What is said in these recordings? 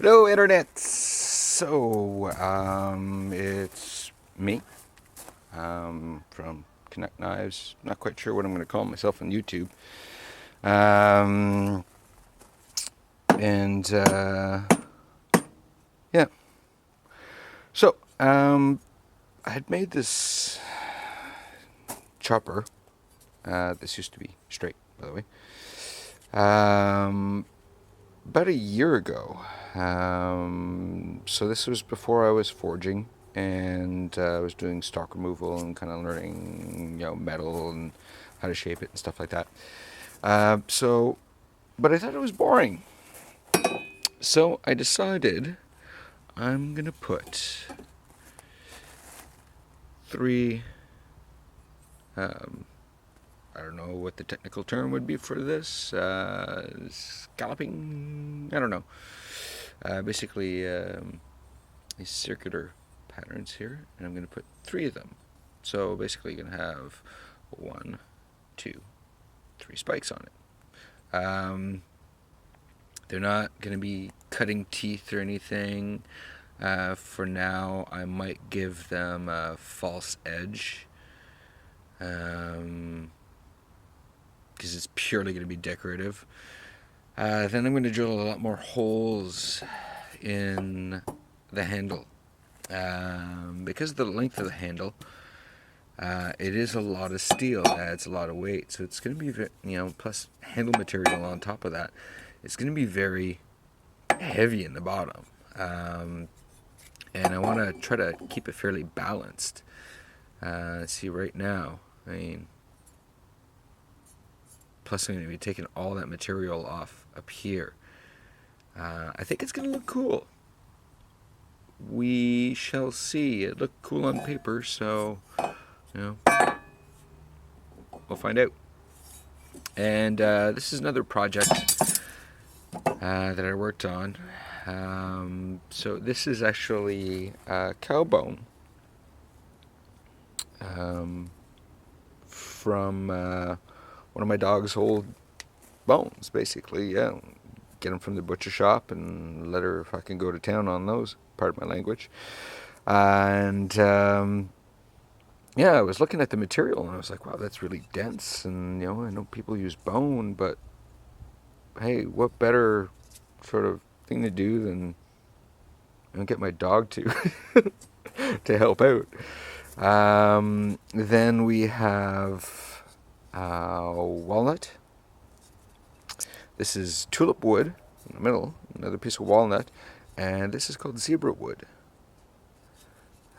Hello, Internet. It's me from Connect Knives. Not quite sure what I'm going to call myself on YouTube. Um, and yeah, I had made this chopper. This used to be straight, by the way. About a year ago. So this was before I was forging, and I was doing stock removal and kind of learning, metal and how to shape it and stuff like that. But I thought it was boring. So I decided I'm gonna put three. Um, I don't know what the technical term would be for this. Scalloping. I don't know. Basically, these circular patterns here, and I'm going to put three of them. So basically, you're going to have one, two, three spikes on it. They're not going to be cutting teeth or anything. For now, I might give them a false edge, because it's purely going to be decorative. Then I'm going to drill a lot more holes in the handle. Because of the length of the handle, it is a lot of steel, adds a lot of weight, so it's going to be, plus handle material on top of that, it's going to be very heavy in the bottom. And I want to try to keep it fairly balanced. See, right now, plus I'm going to be taking all that material off up here. I think it's going to look cool. We shall see. It looked cool on paper, so we'll find out. And this is another project that I worked on. So this is actually cow bone from one of my dog's old bones, basically. Yeah, get them from the butcher shop and let her fucking go to town on those. Pardon my language. And yeah, I was looking at the material and I was like, wow, that's really dense. And I know people use bone, but hey, what better sort of thing to do than get my dog to to help out. Then we have walnut. This is tulip wood in the middle, another piece of walnut, and this is called zebra wood.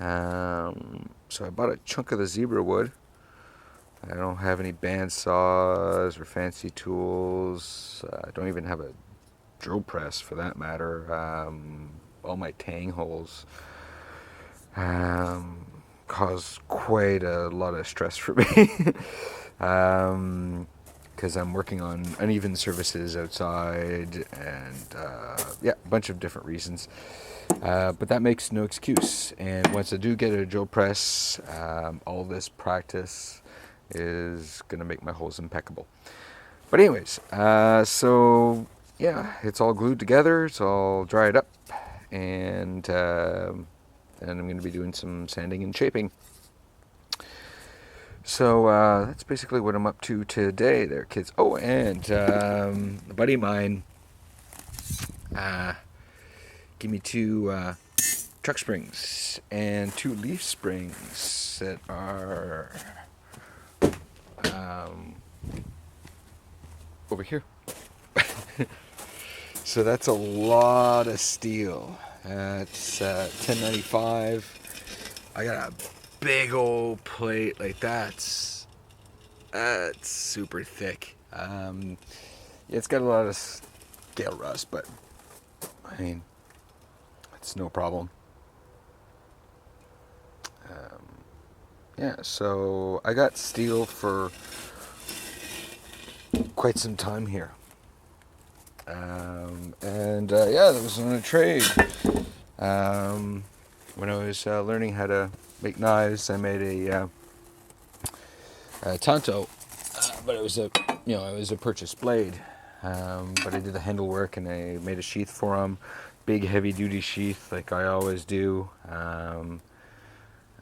So I bought a chunk of the zebra wood. I don't have any band saws or fancy tools. I don't even have a drill press for that matter. All my tang holes cause quite a lot of stress for me. Because I'm working on uneven surfaces outside and a bunch of different reasons. But that makes no excuse. And once I do get a drill press, all this practice is going to make my holes impeccable. But anyways, it's all glued together. It's all dried up. And I'm going to be doing some sanding and shaping. So that's basically what I'm up to today there, kids. Oh, and a buddy of mine gave me two truck springs and two leaf springs that are over here. So that's a lot of steel. It's 1095. I got a big old plate like that's super thick. It's got a lot of scale rust, but it's no problem. So I got steel for quite some time here. That was on a trade. When I was learning how to make knives, I made a Tanto, but it was a purchased blade. But I did the handle work and I made a sheath for him. big heavy duty sheath like I always do. I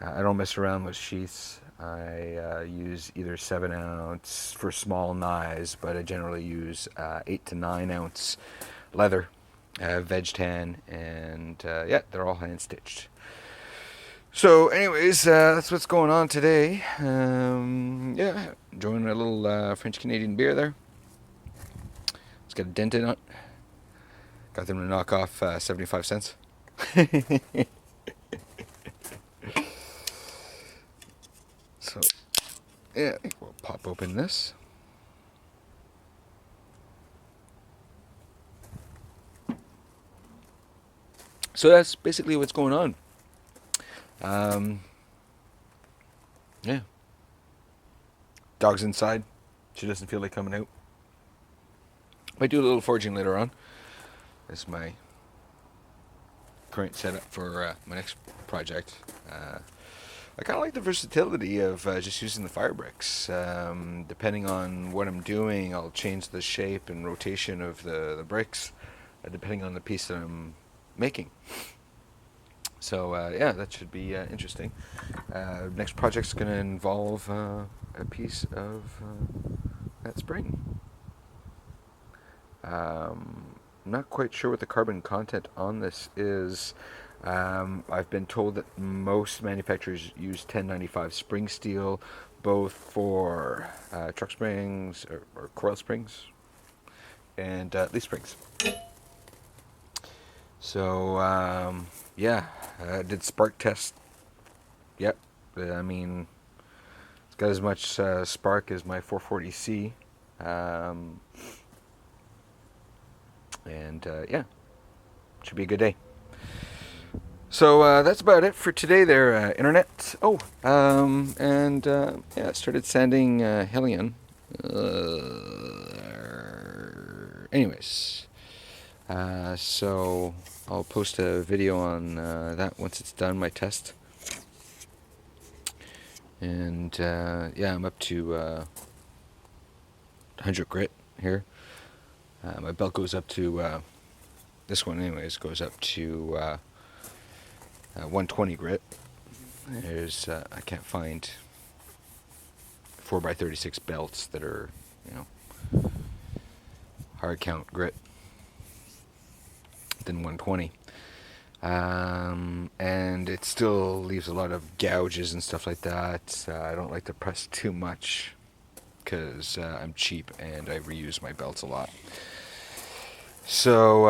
don't mess around with sheaths. I use either 7 ounce for small knives, but I generally use 8 to 9 ounce leather, veg tan, and yeah, they're all hand stitched. So, anyways, that's what's going on today. Yeah, enjoying a little French Canadian beer there. It's got a dent in it. Got them to knock off 75 cents. So, yeah, we'll pop open this. So that's basically what's going on. Yeah. Dog's inside. She doesn't feel like coming out. Might do a little foraging later on. That's my current setup for my next project. I kind of like the versatility of just using the fire bricks. Depending on what I'm doing, I'll change the shape and rotation of the bricks, depending on the piece that I'm making. So yeah, that should be interesting. Next project's going to involve a piece of that spring. I'm not quite sure what the carbon content on this is. I've been told that most manufacturers use 1095 spring steel, both for truck springs or coil springs and leaf springs. So yeah, I did spark test. Yep, I mean it's got as much spark as my 440C, and yeah, should be a good day. So that's about it for today there, Internet. Oh, and yeah, I started sanding Hellion. Anyways, so I'll post a video on that once it's done, my test. And yeah, I'm up to 100 grit here. My belt goes up to, this one anyways, goes up to 120 grit. There's I can't find 4x36 belts that are, you know, hard count grit than 120. And it still leaves a lot of gouges and stuff like that. I don't like to press too much because I'm cheap and I reuse my belts a lot. So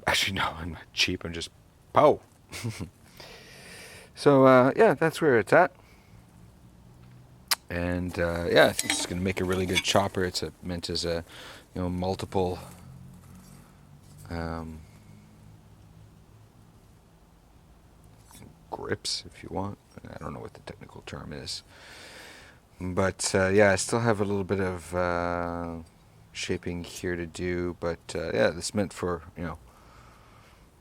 actually no, I'm not cheap, I'm just pow. So yeah, that's where it's at. And yeah, I think it's going to make a really good chopper. It's meant as a, you know, multiple grips, if you want. I don't know what the technical term is. But yeah, I still have a little bit of shaping here to do. But yeah, this meant for, you know,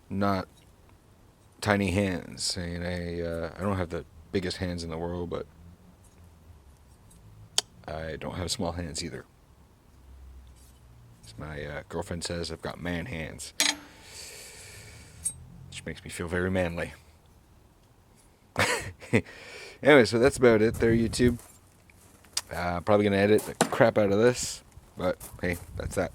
not tiny hands. And I don't have the biggest hands in the world, but I don't have small hands either. As my girlfriend says, I've got man hands, which makes me feel very manly. Anyway, so that's about it there, YouTube. Probably going to edit the crap out of this, but hey, that's that.